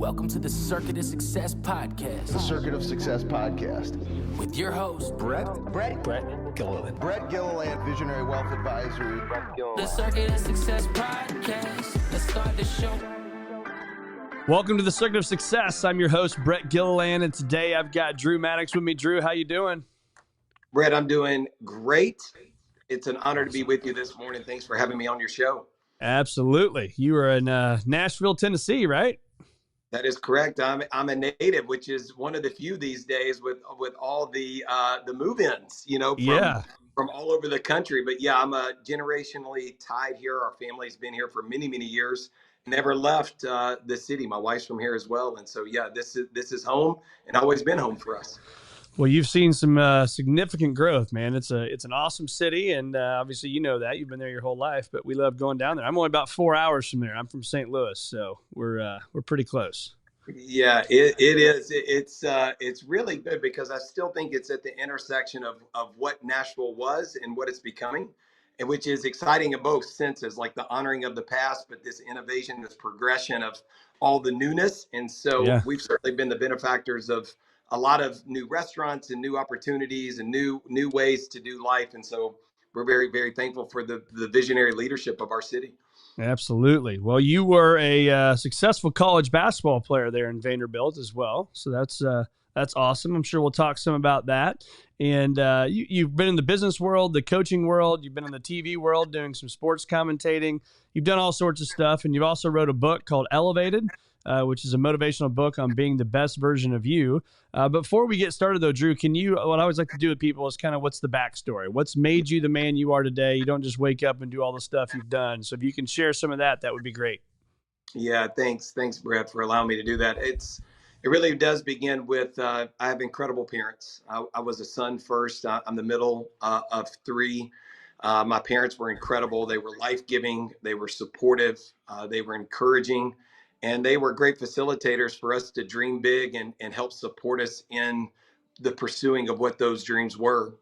Welcome to the Circuit of Success Podcast. The Circuit of Success Podcast. With your host, Brett Gilliland. Brett Gilliland, Visionary Wealth Advisory. The Circuit of Success Podcast. Let's start the show. Welcome to the Circuit of Success. I'm your host, Brett Gilliland, and today I've got Drew Maddux with me. Drew, how you doing? Brett, I'm doing great. It's an honor to be with you this morning. Thanks for having me on your show. Absolutely. You are in Nashville, Tennessee, right? That is correct. I'm a native, which is one of the few these days with all the move-ins, from all over the country. But yeah, I'm generationally tied here. Our family's been here for many, many years. Never left the city. My wife's from here as well, and so yeah, this is home and always been home for us. Well, you've seen some significant growth, man. It's an awesome city, and obviously you know that. You've been there your whole life, but we love going down there. I'm only about 4 hours from there. I'm from St. Louis, so we're pretty close. Yeah, it is. It's really good because I still think it's at the intersection of what Nashville was and what it's becoming, and which is exciting in both senses, like the honoring of the past, but this innovation, this progression of all the newness. And so We've certainly been the benefactors of a lot of new restaurants and new opportunities and new ways to do life. And so we're very, very thankful for the visionary leadership of our city. Absolutely. Well, you were a successful college basketball player there in Vanderbilt as well. So that's awesome. I'm sure we'll talk some about that. And you've been in the business world, the coaching world. You've been in the TV world doing some sports commentating. You've done all sorts of stuff. And you've also wrote a book called Elevated, which is a motivational book on being the best version of you. Before we get started, though, Drew, what I always like to do with people is kind of what's the backstory? What's made you the man you are today? You don't just wake up and do all the stuff you've done. So if you can share some of that, that would be great. Yeah, thanks, Brett, for allowing me to do that. It really does begin with, I have incredible parents. I was a son first. I'm the middle of three. My parents were incredible. They were life-giving. They were supportive. They were encouraging. And they were great facilitators for us to dream big and help support us in the pursuing of what those dreams were.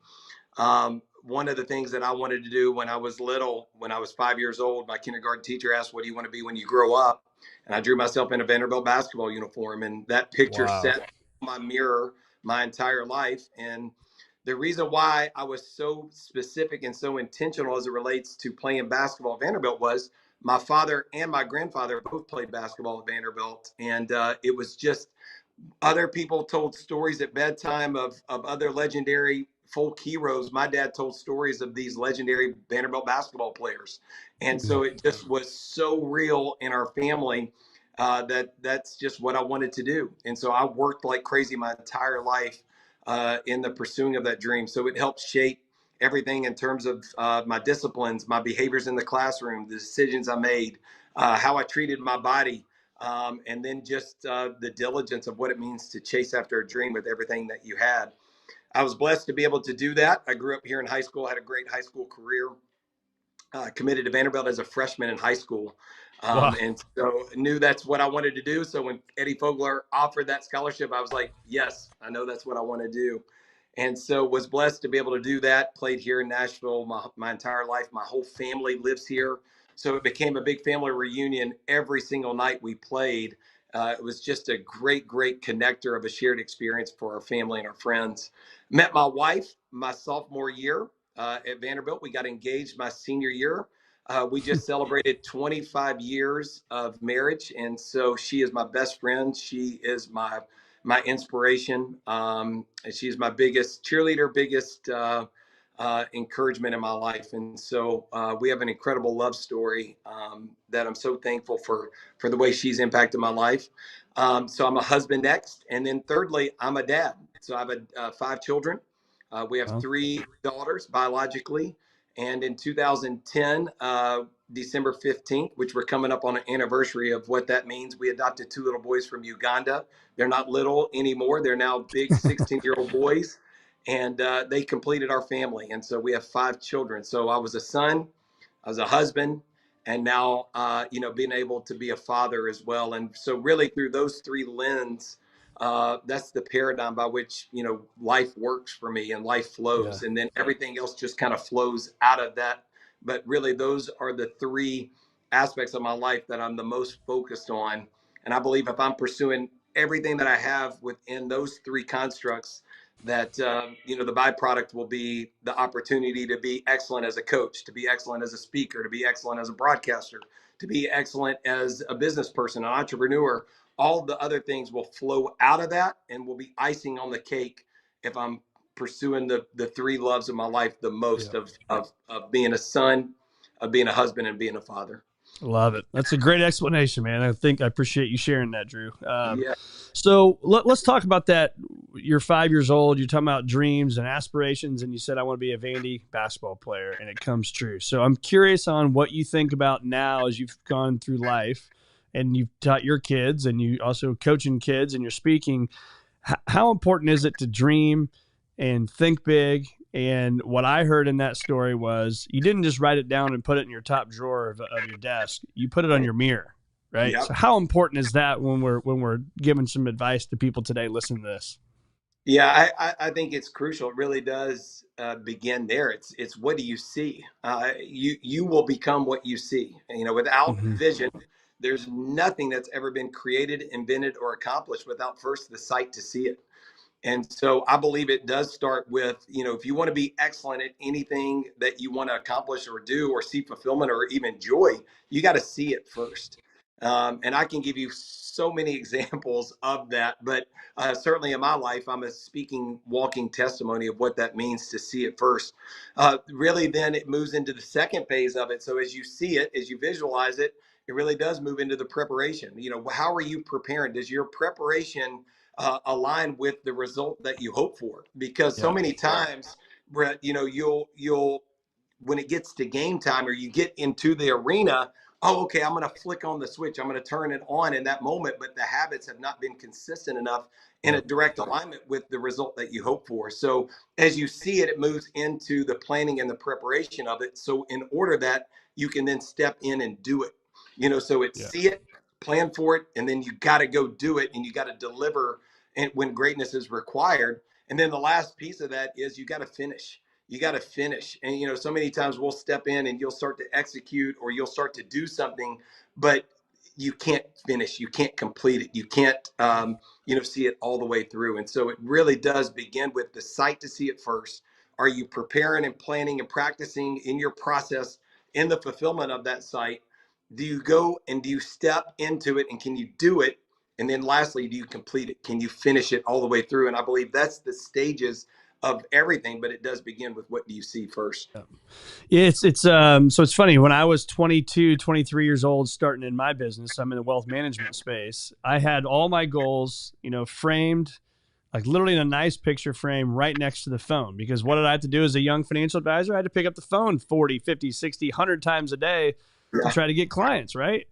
One of the things that I wanted to do when I was little, when I was 5 years old, my kindergarten teacher asked, "What do you want to be when you grow up?" And I drew myself in a Vanderbilt basketball uniform. And that picture set on my mirror my entire life. And the reason why I was so specific and so intentional as it relates to playing basketball at Vanderbilt was my father and my grandfather both played basketball at Vanderbilt. And it was just other people told stories at bedtime of other legendary folk heroes. My dad told stories of these legendary Vanderbilt basketball players. And so it just was so real in our family that's just what I wanted to do. And so I worked like crazy my entire life in the pursuing of that dream. So it helped shape everything in terms of my disciplines, my behaviors in the classroom, the decisions I made, how I treated my body, and then just the diligence of what it means to chase after a dream with everything that you had. I was blessed to be able to do that. I grew up here in high school, had a great high school career, committed to Vanderbilt as a freshman in high school. And so knew that's what I wanted to do. So when Eddie Fogler offered that scholarship, I was like, yes, I know that's what I want to do. And so was blessed to be able to do that. Played here in Nashville my entire life. My whole family lives here. So it became a big family reunion every single night we played. It was just a great, great connector of a shared experience for our family and our friends. Met my wife my sophomore year at Vanderbilt. We got engaged my senior year. We just celebrated 25 years of marriage. And so she is my best friend. She is my inspiration. And she's my biggest cheerleader, biggest encouragement in my life. And so we have an incredible love story that I'm so thankful for the way she's impacted my life. So I'm a husband next. And then thirdly, I'm a dad. So I have 5 children. We have 3 daughters biologically. And in 2010, December 15th, which we're coming up on an anniversary of what that means, we adopted 2 little boys from Uganda. They're not little anymore. They're now big 16-year-old boys. And they completed our family. And so we have 5 children. So I was a son, I was a husband, and now, being able to be a father as well. And so really through those 3 lenses, that's the paradigm by which, life works for me and life flows. Yeah. And then everything else just kind of flows out of that. But really, those are the 3 aspects of my life that I'm the most focused on And I believe if I'm pursuing everything that I have within those three constructs, that the byproduct will be the opportunity to be excellent as a coach, to be excellent as a speaker, to be excellent as a broadcaster, to be excellent as a business person, an entrepreneur. All the other things will flow out of that and will be icing on the cake if I'm pursuing the three loves of my life the most, Yeah. of being a son, of being a husband, and being a father. Love it. That's a great explanation, man. I think I appreciate you sharing that, Drew. Yeah. So let's talk about that. You're 5 years old. You're talking about dreams and aspirations, and you said, I want to be a Vandy basketball player, and it comes true. So I'm curious on what you think about now as you've gone through life and you've taught your kids and you also coaching kids and you're speaking. How important is it to dream and think big? And what I heard in that story was you didn't just write it down and put it in your top drawer of your desk. You put it on your mirror, right? Yep. So how important is that when we're giving some advice to people today listening to this? Yeah, I think it's crucial. It really does begin there. It's what do you see? You will become what you see. And, without Mm-hmm. vision, there's nothing that's ever been created, invented, or accomplished without first the sight to see it. And so I believe it does start with, if you want to be excellent at anything that you want to accomplish or do or see fulfillment or even joy, you got to see it first. And I can give you so many examples of that, but certainly in my life, I'm a speaking, walking testimony of what that means to see it first. Really, then it moves into the second phase of it. So as you see it, as you visualize it, it really does move into the preparation. How are you preparing? Does your preparation align with the result that you hope for? Because so Yeah. many times, Brett, you'll when it gets to game time or you get into the arena, oh, okay, I'm going to flick on the switch, I'm going to turn it on in that moment, but the habits have not been consistent enough in a Yep. direct alignment with the result that you hope for. So as you see it, it moves into the planning and the preparation of it. So in order that you can then step in and do it, so it's Yeah. see it, plan for it, and then you got to go do it, and you got to deliver and when greatness is required. And then the last piece of that is you got to finish. You got to finish. And, so many times we'll step in and you'll start to execute or you'll start to do something, but you can't finish. You can't complete it. You can't, see it all the way through. And so it really does begin with the sight to see it first. Are you preparing and planning and practicing in your process in the fulfillment of that sight? Do you go and do you step into it and can you do it? And then lastly, do you complete it? Can you finish it all the way through? And I believe that's the stages of everything, but it does begin with what do you see first? Yeah, it's so it's funny when I was 22, 23 years old starting in my business, I'm in the wealth management space. I had all my goals, framed like literally in a nice picture frame right next to the phone because what did I have to do as a young financial advisor? I had to pick up the phone 40, 50, 60, 100 times a day to Yeah. try to get clients, right?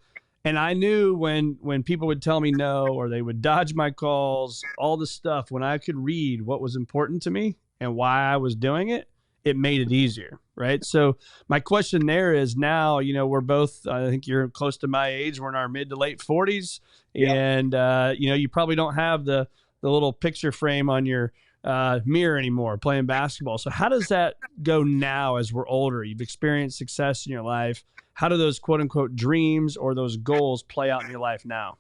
And I knew when people would tell me no or they would dodge my calls, all the stuff, when I could read what was important to me and why I was doing it, it made it easier, right? So my question there is now, we're both, I think you're close to my age. We're in our mid to late 40s. Yeah. And, you probably don't have the little picture frame on your mirror anymore playing basketball. So how does that go now as we're older? You've experienced success in your life. How do those quote unquote dreams or those goals play out in your life now?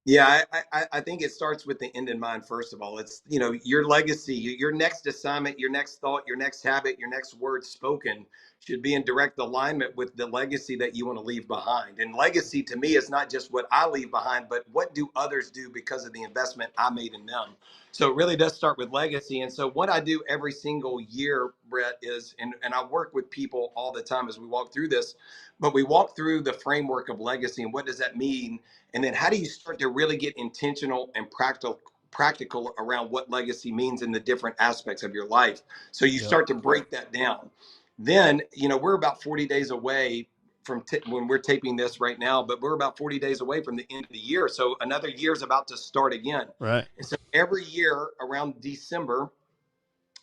Yeah, I think it starts with the end in mind. First of all, it's your legacy, your next assignment, your next thought, your next habit, your next word spoken should be in direct alignment with the legacy that you want to leave behind. And legacy to me is not just what I leave behind, but what do others do because of the investment I made in them. So it really does start with legacy. And so what I do every single year, Brett, is and I work with people all the time as we walk through this, but we walk through the framework of legacy and what does that mean? And then how do you start to really get intentional and practical around what legacy means in the different aspects of your life? So you Yep. start to break that down. Then, we're about 40 days away from when we're taping this right now, but we're about 40 days away from the end of the year. So another year is about to start again. Right. And so every year around December,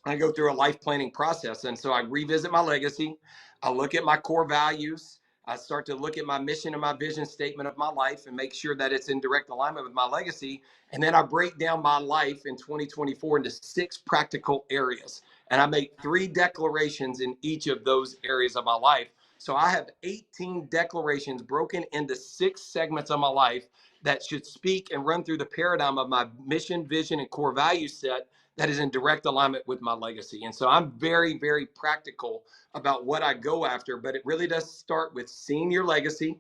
I go through a life planning process. And so I revisit my legacy. I look at my core values. I start to look at my mission and my vision statement of my life and make sure that it's in direct alignment with my legacy. And then I break down my life in 2024 into 6 practical areas. And I make 3 declarations in each of those areas of my life. So I have 18 declarations broken into 6 segments of my life that should speak and run through the paradigm of my mission, vision, and core value set that is in direct alignment with my legacy. And so I'm very, very practical about what I go after, but it really does start with seeing your legacy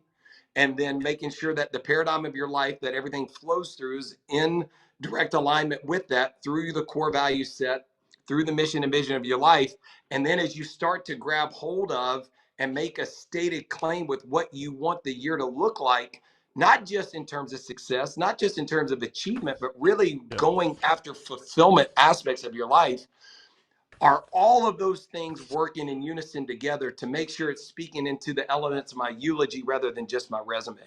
and then making sure that the paradigm of your life, that everything flows through, is in direct alignment with that through the core value set, through the mission and vision of your life. And then as you start to grab hold of and make a stated claim with what you want the year to look like, not just in terms of success, not just in terms of achievement, but really going after fulfillment aspects of your life, are all of those things working in unison together to make sure it's speaking into the elements of my eulogy rather than just my resume?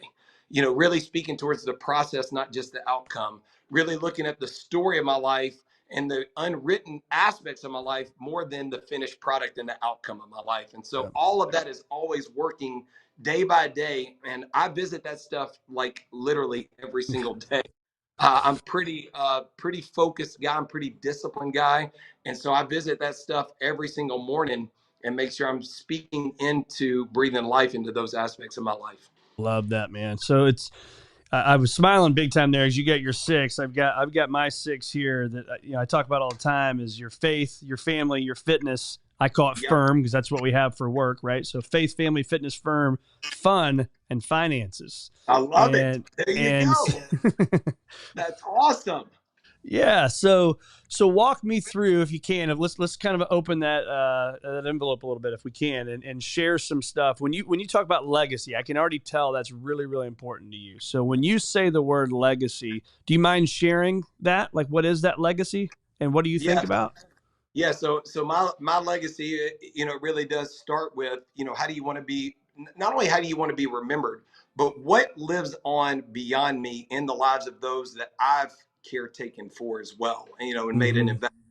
Really speaking towards the process, not just the outcome, really looking at the story of my life and the unwritten aspects of my life more than the finished product and the outcome of my life. And so all of that is always working day by day. And I visit that stuff like literally every single day. I'm pretty focused guy. I'm pretty disciplined guy. And so I visit that stuff every single morning and make sure I'm speaking into breathing life into those aspects of my life. Love that, man. So I was smiling big time there as you got your 6. I've got my 6 here that I talk about all the time is your faith, your family, your fitness. I call it firm because that's what we have for work, right? So faith, family, fitness, firm, fun, and finances. I love it. There you go. That's awesome. Yeah. So walk me through, if you can, let's kind of open that envelope a little bit if we can, and share some stuff. When you talk about legacy, I can already tell that's really, really important to you. So when you say the word legacy, do you mind sharing that? Like, what is that legacy and what do you think about? Yeah. So my legacy, really does start with, how do you want to be, not only how do you want to be remembered, but what lives on beyond me in the lives of those that I've caretaken for as well, and made an investment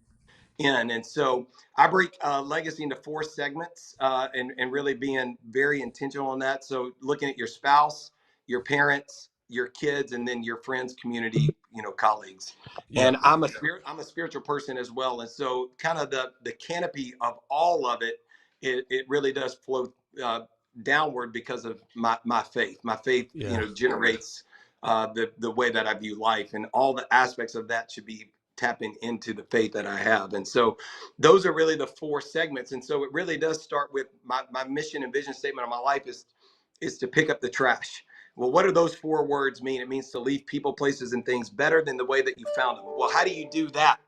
in. And so I break legacy into 4 segments, and really being very intentional on that. So looking at your spouse, your parents, your kids, and then your friends, community, colleagues. And I'm a spiritual person as well. And so kind of the canopy of all of it really does flow downward because of my faith. My faith, generates the way that I view life, and all the aspects of that should be tapping into the faith that I have. And so those are really the 4 segments. And so it really does start with my mission and vision statement of my life is to pick up the trash. Well, what do those 4 words mean? It means to leave people, places, and things better than the way that you found them. Well, how do you do that?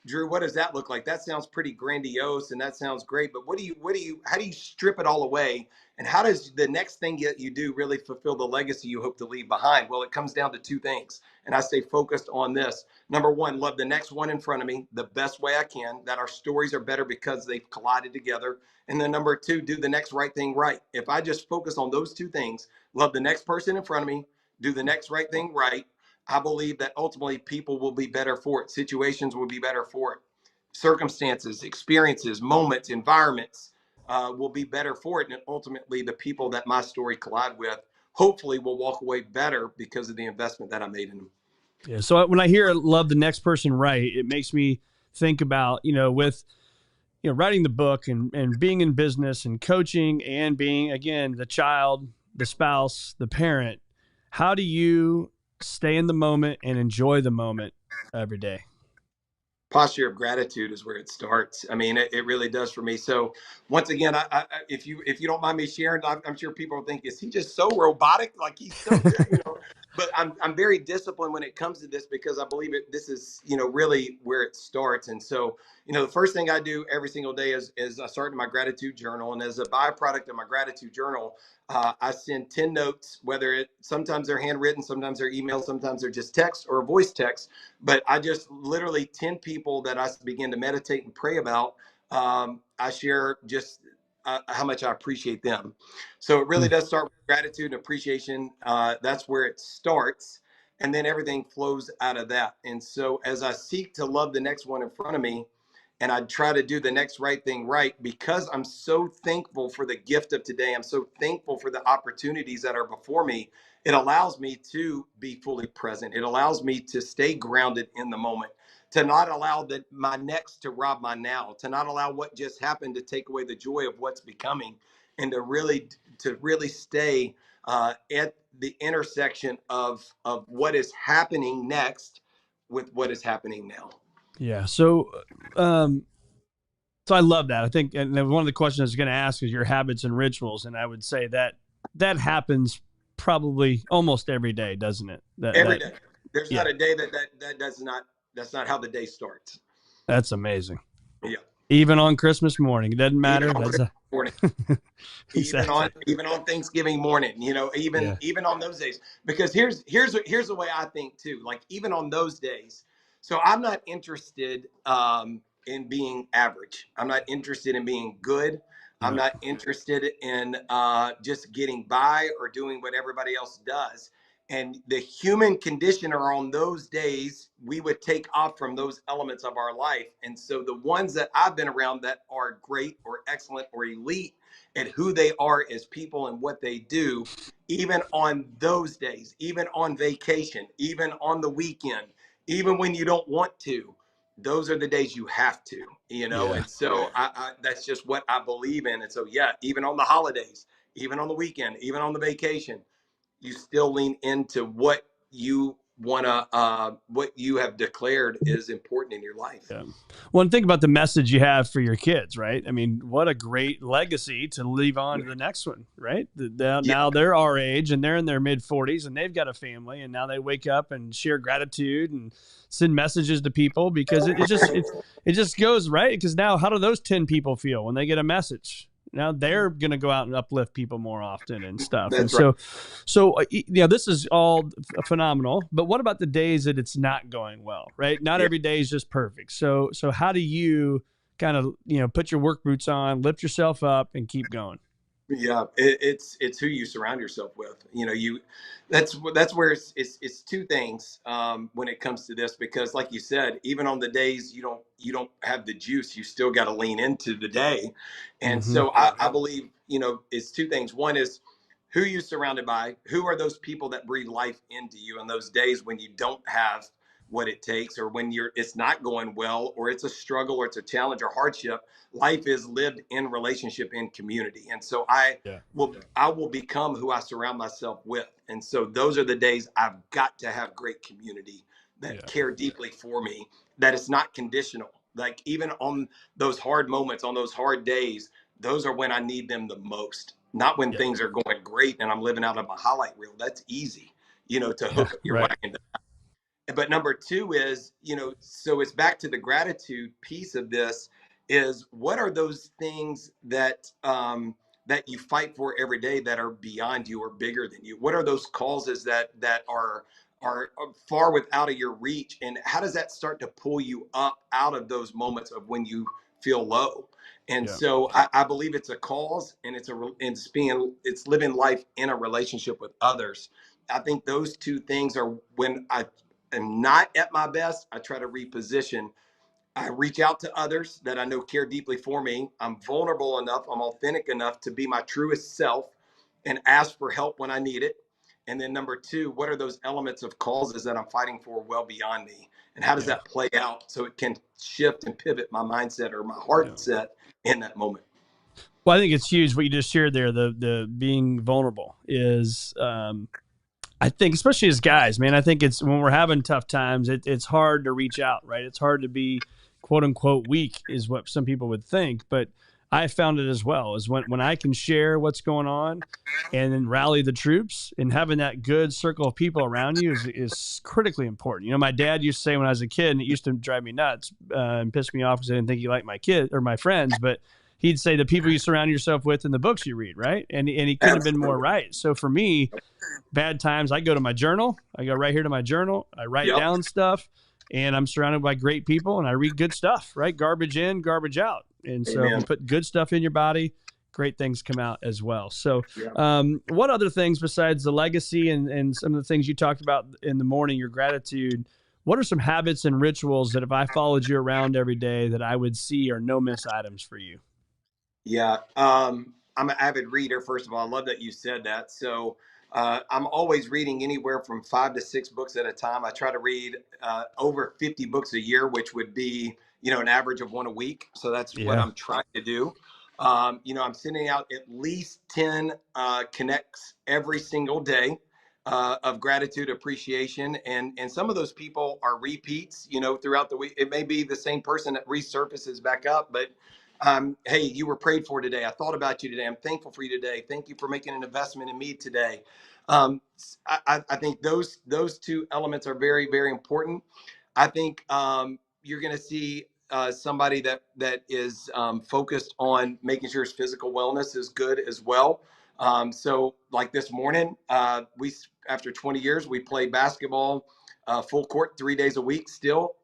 Drew, what does that look like? That sounds pretty grandiose and that sounds great, but how do you strip it all away? And how does the next thing that you do really fulfill the legacy you hope to leave behind? Well, it comes down to 2 things. And I stay focused on this. Number 1, love the next one in front of me the best way I can, that our stories are better because they've collided together. And then number 2, do the next right thing right. If I just focus on those 2 things, love the next person in front of me, do the next right thing right, I believe that ultimately people will be better for it. Situations will be better for it. Circumstances, experiences, moments, environments will be better for it. And ultimately, the people that my story collide with hopefully will walk away better because of the investment that I made in them. Yeah. So when I hear love the next person right, it makes me think about, with writing the book and being in business and coaching and being, again, the child, the spouse, the parent. How do you stay in the moment and enjoy the moment every day? Posture of gratitude is where it starts. I mean, it really does for me. So once again, if you don't mind me sharing, I'm sure people think, is he just so robotic? Like he's so good, But I'm very disciplined when it comes to this because I believe this is, really where it starts. And so, the first thing I do every single day is I start in my gratitude journal. And as a byproduct of my gratitude journal, I send 10 notes, sometimes they're handwritten, sometimes they're emailed, sometimes they're just text or voice text. But I just literally 10 people that I begin to meditate and pray about. I share just how much I appreciate them. So it really does start with gratitude and appreciation. That's where it starts. And then everything flows out of that. And so as I seek to love the next one in front of me, and I try to do the next right thing right, because I'm so thankful for the gift of today. I'm so thankful for the opportunities that are before me. It allows me to be fully present. It allows me to stay grounded in the moment, to not allow my next to rob my now, to not allow what just happened to take away the joy of what's becoming, and to really stay at the intersection of what is happening next with what is happening now. Yeah. So I love that. I think, and then one of the questions I was going to ask is your habits and rituals, and I would say that happens probably almost every day, doesn't it? Every day. There's Yeah. not a day that does not. That's not how the day starts. That's amazing. Yeah. Even on Christmas morning, it doesn't matter. Even on Christmas morning. Exactly. Even on Thanksgiving morning, even on those days. Because here's the way I think too. Like even on those days, so I'm not interested in being average. I'm not interested in being good. I'm not interested in just getting by or doing what everybody else does. And the human condition are on those days, we would take off from those elements of our life. And so the ones that I've been around that are great or excellent or elite at who they are as people and what they do, even on those days, even on vacation, even on the weekend, even when you don't want to, those are the days you have to, And so I that's just what I believe in. And so, yeah, even on the holidays, even on the weekend, even on the vacation, you still lean into what you what you have declared is important in your life. Yeah. Well, and think about the message you have for your kids, right? I mean, what a great legacy to leave on to the next one, right? Now they're our age and they're in their mid 40s and they've got a family, and now they wake up and share gratitude and send messages to people because it just goes right. Because now, how do those 10 people feel when they get a message? Now they're going to go out and uplift people more often and stuff. That's and right. so this is all phenomenal. But what about the days that it's not going well, right? Not every day is just perfect. So how do you kind of, put your work boots on, lift yourself up and keep going? Yeah, it's who you surround yourself with. That's where it's two things when it comes to this, because like you said, even on the days you don't have the juice, you still got to lean into the day. And Mm-hmm. so I believe it's two things. One is who you surrounded by. Who are those people that breathe life into you in those days when you don't have what it takes, or when it's not going well, or it's a struggle, or it's a challenge or hardship. Life is lived in relationship, in community. And so I will become who I surround myself with. And so those are the days I've got to have great community that care deeply for me, that it's not conditional. Like even on those hard moments, on those hard days, those are when I need them the most. Not when things are going great and I'm living out of a highlight reel. That's easy, to hook your wagon. But number two is, so it's back to the gratitude piece of this, is what are those things that that you fight for every day that are beyond you or bigger than you? What are those causes that are far without of your reach? And how does that start to pull you up out of those moments of when you feel low? And so I believe it's a cause, and it's living life in a relationship with others. I think those two things are when I am not at my best, I try to reposition. I reach out to others that I know care deeply for me. I'm vulnerable enough, I'm authentic enough to be my truest self and ask for help when I need it. And then number two, what are those elements of causes that I'm fighting for well beyond me? And how does that play out so it can shift and pivot my mindset or my heart set in that moment? Well, I think it's huge what you just shared there. The being vulnerable is, I think, especially as guys, man, I think it's when we're having tough times, it's hard to reach out, right? It's hard to be quote unquote weak is what some people would think. But I found it as well, is when I can share what's going on and then rally the troops, and having that good circle of people around you is critically important. My dad used to say when I was a kid, and it used to drive me nuts and piss me off because I didn't think he liked my kid or my friends, but he'd say the people you surround yourself with and the books you read, right? And he couldn't have been more right. So for me, bad times, I go to my journal. I go right here to my journal. I write down stuff, and I'm surrounded by great people, and I read good stuff, right? Garbage in, garbage out. And so if you put good stuff in your body, great things come out as well. So what other things besides the legacy and some of the things you talked about in the morning, your gratitude, what are some habits and rituals that if I followed you around every day that I would see are no miss items for you? Yeah. I'm an avid reader. First of all, I love that you said that. So I'm always reading anywhere from 5 to 6 books at a time. I try to read over 50 books a year, which would be, an average of one a week. So that's what I'm trying to do. I'm sending out at least 10 connects every single day. of gratitude, appreciation, and some of those people are repeats. Throughout the week, it may be the same person that resurfaces back up, but hey, you were prayed for today. I thought about you today. I'm thankful for you today. Thank you for making an investment in me today. Um, I think those two elements are very, very important. I think you're going to see somebody that is focused on making sure his physical wellness is good as well. So like this morning, we after 20 years, we play basketball full court 3 days a week. Still,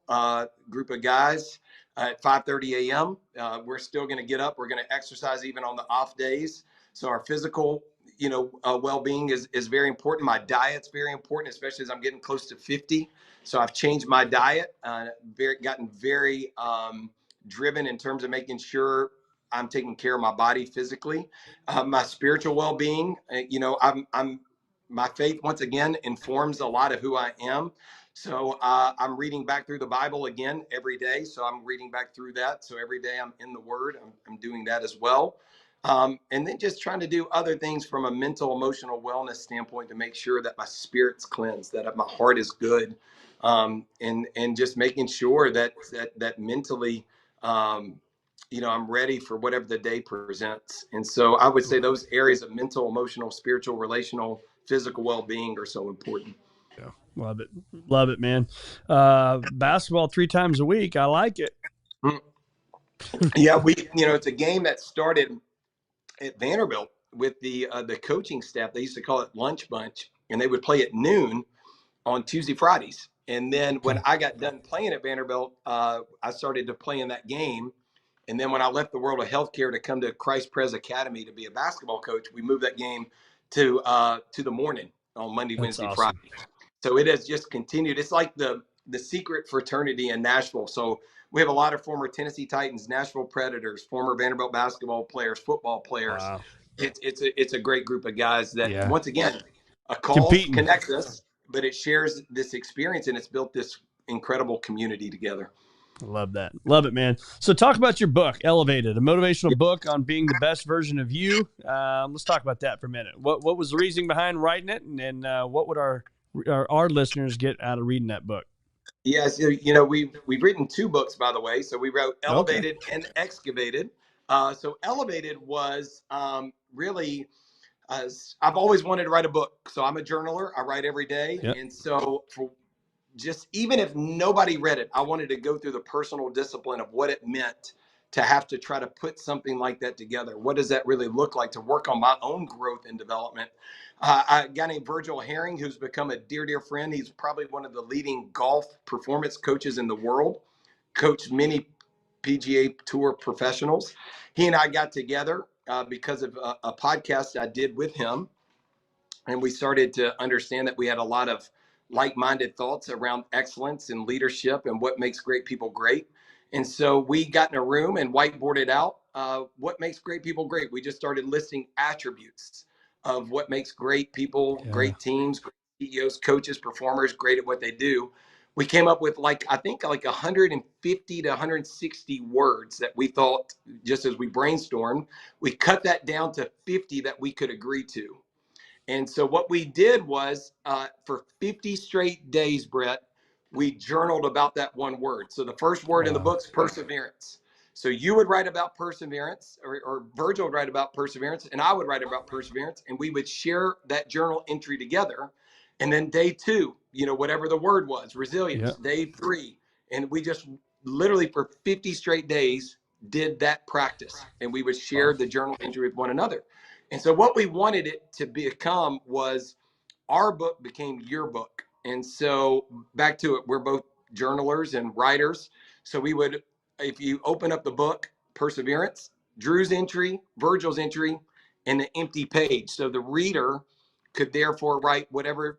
group of guys at 5:30 a.m. We're still going to get up. We're going to exercise even on the off days. So our physical, well-being is very important. My diet's very important, especially as I'm getting close to 50. So I've changed my diet. Gotten very driven in terms of making sure I'm taking care of my body physically. My spiritual well-being, I'm my faith once again informs a lot of who I am. So I'm reading back through the Bible again every day. So I'm reading back through that. So every day I'm in the Word. I'm doing that as well. And then just trying to do other things from a mental, emotional wellness standpoint to make sure that my spirit's cleansed, that my heart is good, and just making sure that mentally, I'm ready for whatever the day presents. And so I would say those areas of mental, emotional, spiritual, relational, physical well-being are so important. Yeah, love it, man. Basketball 3 times a week. I like it. Yeah, it's a game that started at Vanderbilt with the coaching staff. They used to call it lunch bunch, and they would play at noon on Tuesday, Fridays. And then when I got done playing at Vanderbilt, I started to play in that game. And then when I left the world of healthcare to come to Christ Pres Academy to be a basketball coach, we moved that game to the morning on Monday, Wednesday, awesome. Friday. So it has just continued. It's like the secret fraternity in Nashville. So we have a lot of former Tennessee Titans, Nashville Predators, former Vanderbilt basketball players, football players. Wow. It's a great group of guys that, once again, a call Competing. connects us, but it shares this experience, and it's built this incredible community together. Love that. Love it, man. So talk about your book, Elevated, a motivational book on being the best version of you. Let's talk about that for a minute. What was the reasoning behind writing it, and what would our listeners get out of reading that book? Yes, we've written 2 books, by the way. So we wrote Elevated and Excavated. So Elevated was really, I've always wanted to write a book. So I'm a journaler. I write every day. Yep. And so just even if nobody read it, I wanted to go through the personal discipline of what it meant to have to try to put something like that together. What does that really look like to work on my own growth and development? A guy named Virgil Herring, who's become a dear, dear friend. He's probably one of the leading golf performance coaches in the world, coached many PGA Tour professionals. He and I got together because of a podcast I did with him. And we started to understand that we had a lot of like-minded thoughts around excellence and leadership and what makes great people great. And so we got in a room and whiteboarded out what makes great people great. We just started listing attributes of what makes great people, great teams, great CEOs, coaches, performers, great at what they do. We came up with I think 150 to 160 words that we thought, just as we brainstormed, we cut that down to 50 that we could agree to. And so what we did was for 50 straight days, Brett, we journaled about that one word. So the first word in the book's perseverance. So you would write about perseverance, or Virgil would write about perseverance, and I would write about perseverance, and we would share that journal entry together. And then day 2, whatever the word was, resilience, day 3. And we just literally for 50 straight days did that practice. And we would share the journal entry with one another. And so what we wanted it to become was our book became your book. And so back to it, we're both journalers and writers. So we would, if you open up the book, Perseverance, Drew's entry, Virgil's entry, and the empty page. So the reader could therefore write whatever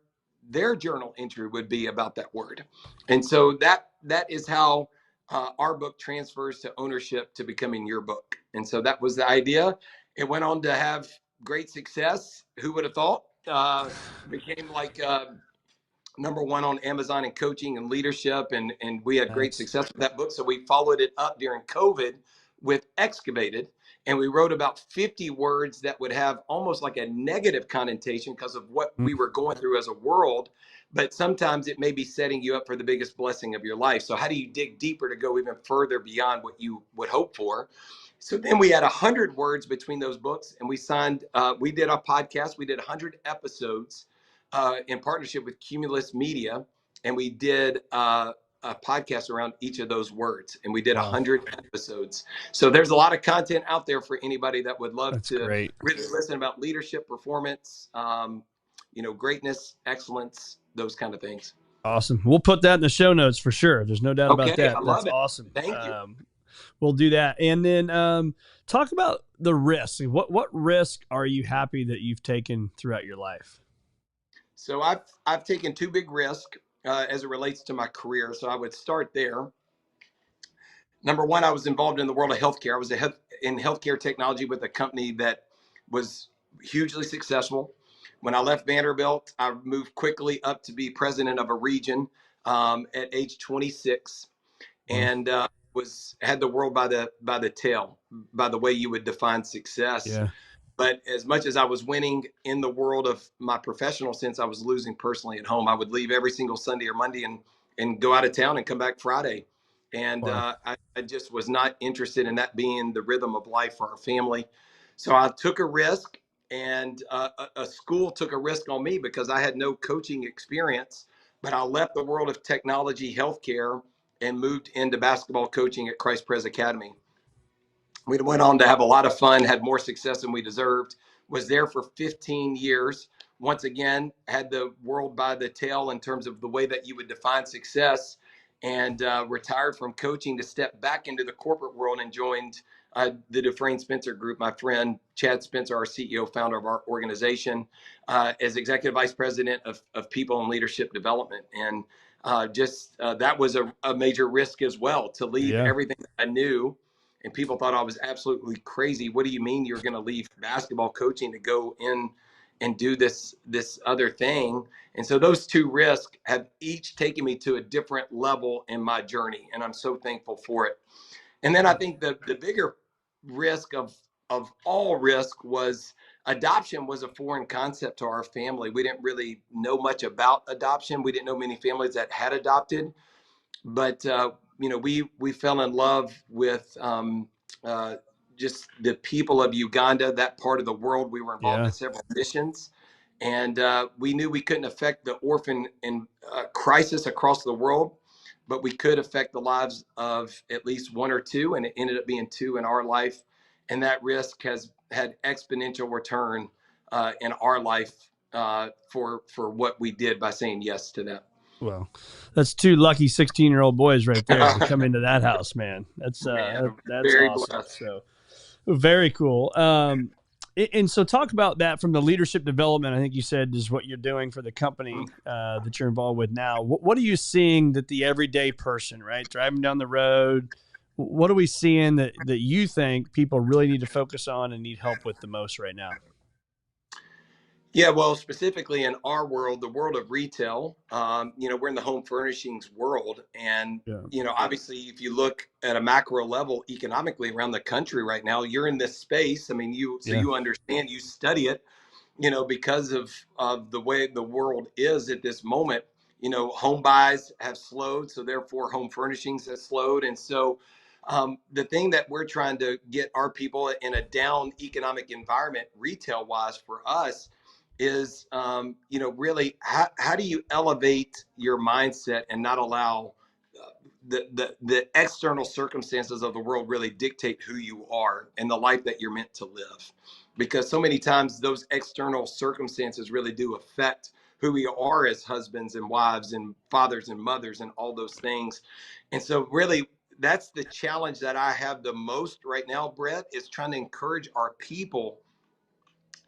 their journal entry would be about that word. And so that is how our book transfers to ownership to becoming your book. And so that was the idea. It went on to have great success. Who would have thought? Became number 1 on Amazon in coaching and leadership. And we had great success with that book. So we followed it up during COVID with Excavated. And we wrote about 50 words that would have almost like a negative connotation because of what we were going through as a world. But sometimes it may be setting you up for the biggest blessing of your life. So how do you dig deeper to go even further beyond what you would hope for? So then we had 100 words between those books, and we signed, we did a podcast. We did 100 episodes in partnership with Cumulus Media. And we did a podcast around each of those words, and we did 100 episodes. So there's a lot of content out there for anybody that would love That's to great. really listen about leadership, performance, greatness, excellence, those kind of things. Awesome. We'll put that in the show notes for sure. There's no doubt about that. I love That's it. awesome. Thank you. We'll do that. And then talk about the risk. What risk are you happy that you've taken throughout your life? So I've taken two big risks as it relates to my career. So I would start there. Number one, I was involved in the world of healthcare. I was in healthcare technology with a company that was hugely successful. When I left Vanderbilt, I moved quickly up to be president of a region at age 26, and had the world by the tail, by the way you would define success. Yeah. But as much as I was winning in the world of my professional sense, I was losing personally at home. I would leave every single Sunday or Monday and go out of town and come back Friday. And I just was not interested in that being the rhythm of life for our family. So I took a risk, and a school took a risk on me because I had no coaching experience. But I left the world of technology, healthcare, and moved into basketball coaching at Christ Pres Academy. We went on to have a lot of fun, had more success than we deserved, was there for 15 years. Once again, had the world by the tail in terms of the way that you would define success, and retired from coaching to step back into the corporate world and joined the Dufresne Spencer Group. My friend Chad Spencer, our CEO, founder of our organization, as executive vice president of people and leadership development. And that was a major risk as well, to leave everything that I knew. And people thought I was absolutely crazy. What do you mean you're going to leave basketball coaching to go in and do this other thing? And so those two risks have each taken me to a different level in my journey, and I'm so thankful for it. And then I think the bigger risk of all risk was adoption was a foreign concept to our family. We didn't really know much about adoption. We didn't know many families that had adopted. But we fell in love with just the people of Uganda, that part of the world. We were involved in several missions, and we knew we couldn't affect the orphan and crisis across the world, but we could affect the lives of at least one or two, and it ended up being two in our life. And that risk has had exponential return in our life for what we did by saying yes to that. Well, that's two lucky 16-year-old boys right there to come into that house, man. That's very awesome. blessed. So very cool. And so talk about that from the leadership development. I think you said is what you're doing for the company that you're involved with now. What are you seeing that the everyday person, right, driving down the road, what are we seeing that you think people really need to focus on and need help with the most right now? Yeah, well, specifically in our world, the world of retail, we're in the home furnishings world. And, obviously, if you look at a macro level economically around the country right now, you're in this space. I mean, you understand, you study it, because of the way the world is at this moment. Home buys have slowed, so therefore home furnishings has slowed. And so the thing that we're trying to get our people in a down economic environment, retail wise for us, is really how do you elevate your mindset and not allow the external circumstances of the world really dictate who you are and the life that you're meant to live, because so many times those external circumstances really do affect who we are as husbands and wives and fathers and mothers and all those things. And so really that's the challenge that I have the most right now, Brett, is trying to encourage our people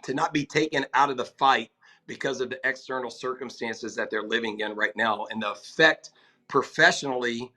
to not be taken out of the fight because of the external circumstances that they're living in right now, and the effect professionally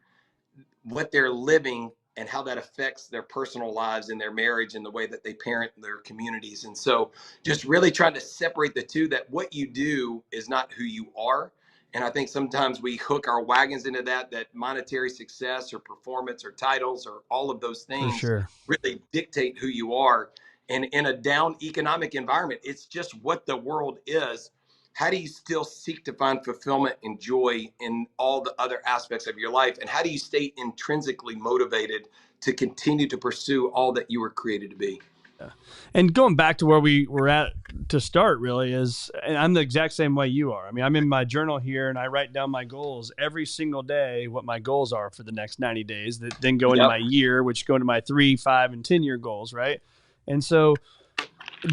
what they're living and how that affects their personal lives and their marriage and the way that they parent their communities. And so just really trying to separate the two, that what you do is not who you are, And I think sometimes we hook our wagons into that monetary success or performance or titles or all of those For things sure. really dictate who you are. And in a down economic environment, it's just what the world is. How do you still seek to find fulfillment and joy in all the other aspects of your life? And how do you stay intrinsically motivated to continue to pursue all that you were created to be? Yeah. And going back to where we were at to start, really, is, and I'm the exact same way you are. I mean, I'm in my journal here and I write down my goals every single day, what my goals are for the next 90 days, that then go into Yep. my year, which go into my 3, 5, and 10-year goals, right? And so,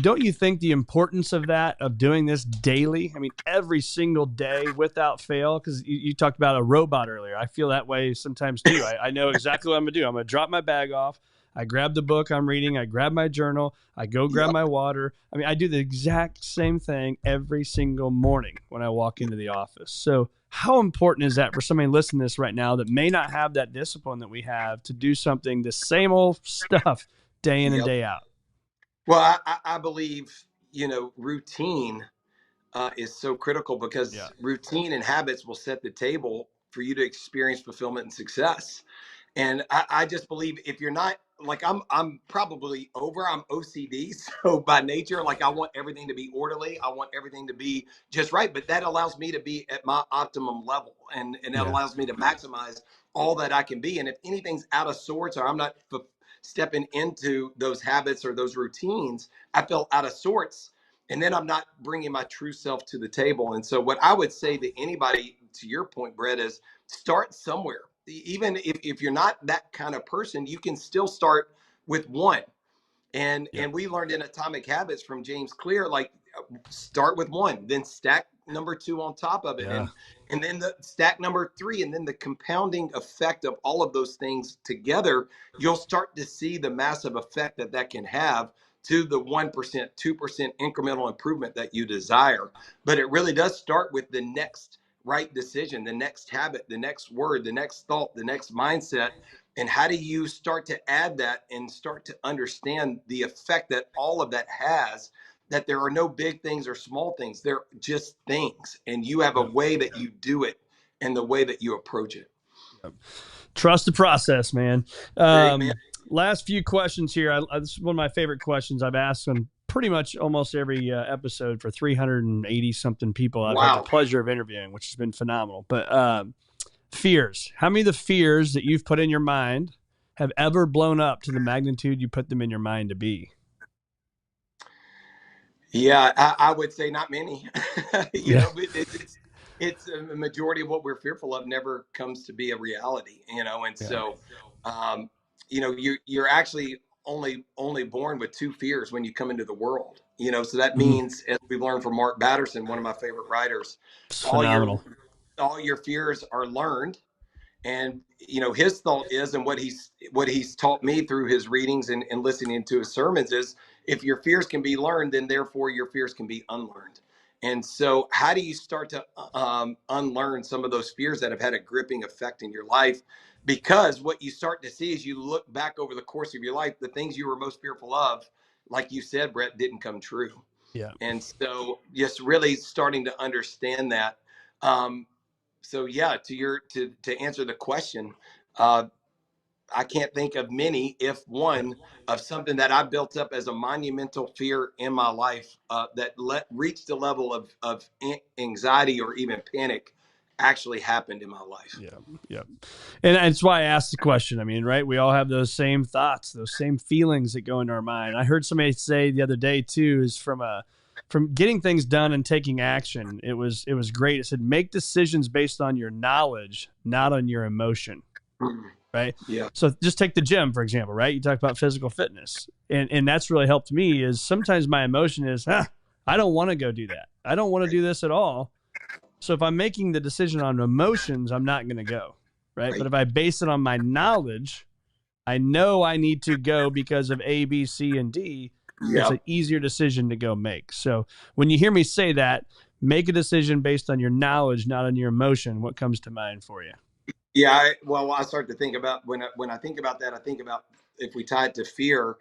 don't you think the importance of that, of doing this daily? I mean, every single day without fail, because you talked about a robot earlier. I feel that way sometimes too. I know exactly what I'm going to do. I'm going to drop my bag off. I grab the book I'm reading. I grab my journal. I go grab Yep. my water. I mean, I do the exact same thing every single morning when I walk into the office. So how important is that for somebody listening to this right now that may not have that discipline that we have to do something, the same old stuff day in and Yep. day out? Well, I believe, routine is so critical Yeah. because routine and habits will set the table for you to experience fulfillment and success. And I just believe if you're not like I'm probably I'm OCD. So by nature, like I want everything to be orderly. I want everything to be just right. But that allows me to be at my optimum level and that Yeah. allows me to maximize all that I can be. And if anything's out of sorts or I'm not stepping into those habits or those routines, I feel out of sorts. And then I'm not bringing my true self to the table. And so, what I would say to anybody, to your point, Brett, is start somewhere. Even if you're not that kind of person, you can still start with one. Yep. And we learned in Atomic Habits from James Clear, like start with one, then stack number two on top of it, Yeah. and then the stack number three, and then the compounding effect of all of those things together, you'll start to see the massive effect that that can have to the 1%, 2% incremental improvement that you desire. But it really does start with the next right decision, the next habit, the next word, the next thought, the next mindset. And how do you start to add that and start to understand the effect that all of that has? That there are no big things or small things, they're just things. And you have a Yep. way that you do it and the way that you approach it. Yep. Trust the process, man. Amen. Last few questions here. This is one of my favorite questions I've asked on pretty much almost every episode for 380 something people I've had the Wow. pleasure of interviewing, which has been phenomenal. But fears. How many of the fears that you've put in your mind have ever blown up to the magnitude you put them in your mind to be? Yeah, I would say not many. Yeah. It's a majority of what we're fearful of never comes to be a reality, and Yeah. so um, you're actually only born with two fears when you come into the world. So that Mhm. means, as we've learned from Mark Batterson, one of my favorite writers, It's all your phenomenal. all your fears are learned. And his thought is, and what he's taught me through his readings and listening to his sermons is, if your fears can be learned, then therefore your fears can be unlearned. And so how do you start to unlearn some of those fears that have had a gripping effect in your life? Because what you start to see as you look back over the course of your life, the things you were most fearful of, like you said, Brett, didn't come true. Yeah. And so just really starting to understand that. So yeah, to answer the question, uh, I can't think of many, if Yep. one, of something that I built up as a monumental fear in my life that reached the level of anxiety or even panic actually happened in my life. Yeah. Yeah. And that's why I asked the question. I mean, right? We all have those same thoughts, those same feelings that go into our mind. I heard somebody say the other day too, is from getting things done and taking action. It was great. It said make decisions based on your knowledge, not on your emotion. Mhm. Right. Yeah, So just take the gym, for example, right? You talk about physical fitness. And that's really helped me is sometimes my emotion is, I don't want to go do that. I don't want to do this at all. So if I'm making the decision on emotions, I'm not going to go. Right. But right. if I base it on my knowledge, I know I need to go because of A, B, C, and D. It's Yeah, an easier decision to go make. So when you hear me say that, make a decision based on your knowledge, not on your emotion. What comes to mind for you? yeah. Well, I start to think about when I think about that, I think about if we tie it to fear,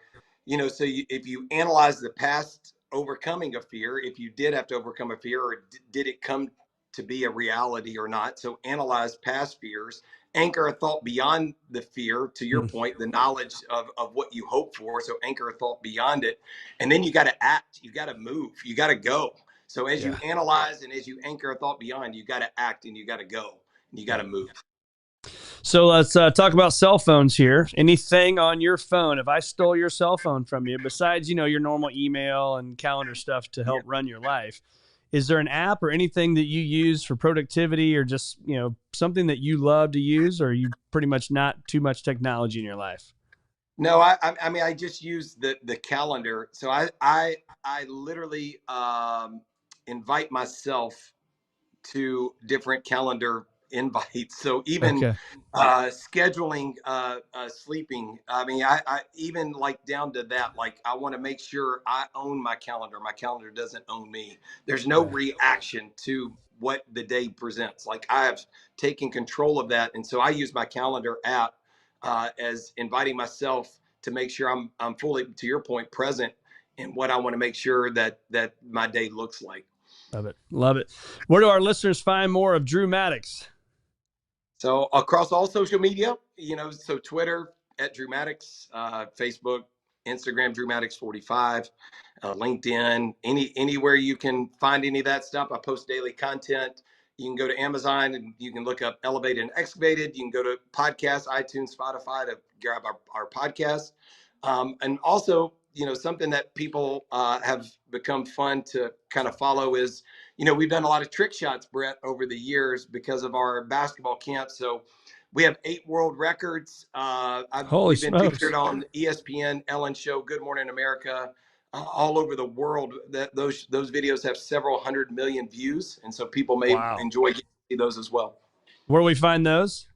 So if you analyze the past overcoming a fear, if you did have to overcome a fear, or did it come to be a reality or not. So analyze past fears, anchor a thought beyond the fear, to your point, the knowledge of what you hope for. So anchor a thought beyond it. And then you got to act, you got to move, you got to go. So as you analyze and as you anchor a thought beyond, you got to act and you got to go and you got to move. So let's talk about cell phones here. Anything on your phone, if I stole your cell phone from you, besides, your normal email and calendar stuff to help run your life, is there an app or anything that you use for productivity or just, something that you love to use, or are you pretty much not too much technology in your life? No, I mean, I just use the calendar. So I literally invite myself to different calendar invites. So even Okay. scheduling sleeping. I mean, I even like down to that. Like, I want to make sure I own my calendar. My calendar doesn't own me. There's no reaction to what the day presents. Like, I have taken control of that, and so I use my calendar app as inviting myself to make sure I'm fully, to your point, present in what I want to make sure that my day looks like. Love it. Love it. Where do our listeners find more of Drew Maddux? So across all social media, so Twitter at Drew Maddux, Facebook, Instagram, Drew Maddux 45, LinkedIn, anywhere you can find any of that stuff. I post daily content. You can go to Amazon and you can look up Elevated and Excavated. You can go to podcasts, iTunes, Spotify to grab our podcast. And also, something that people have become fun to kind of follow is, we've done a lot of trick shots, Brett, over the years because of our basketball camp. So we have 8 world records. We've been featured on ESPN, Ellen Show, Good Morning America, all over the world. Those videos have several 100 million views, and so people may enjoy getting to see those as well. Where do we find those?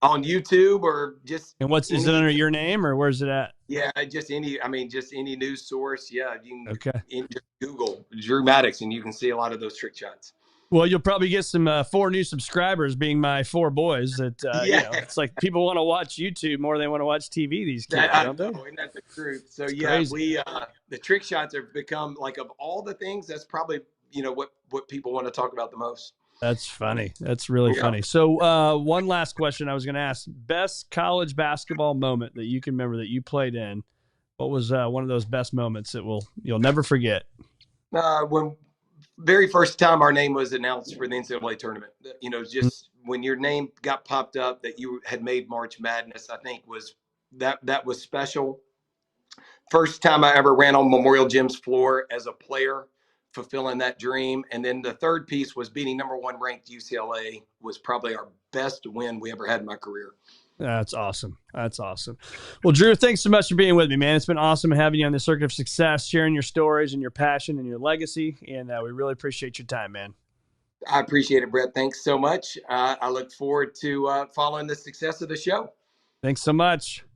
On YouTube or just. And is it under your name, or where's it at? Yeah, just any news source. Yeah, you can just Google Drew Maddux and you can see a lot of those trick shots. Well, you'll probably get some 4 new subscribers, being my 4 boys. That it's like people want to watch YouTube more than they want to watch TV. These kids, don't they? And that's the truth. So it's yeah, crazy. the trick shots have become, like, of all the things, that's probably what people want to talk about the most. That's funny. That's really funny. So one last question I was going to ask: best college basketball moment that you can remember that you played in. What was one of those best moments that you'll never forget? When very first time our name was announced for the NCAA tournament, just when your name got popped up that you had made March Madness, I think that was special. First time I ever ran on Memorial Gym's floor as a player, fulfilling that dream. And then the third piece was beating number 1 ranked UCLA, was probably our best win we ever had in my career. That's awesome. That's awesome. Well, Drew, thanks so much for being with me, man. It's been awesome having you on the Circuit of Success, sharing your stories and your passion and your legacy. And we really appreciate your time, man. I appreciate it, Brett. Thanks so much. I look forward to following the success of the show. Thanks so much.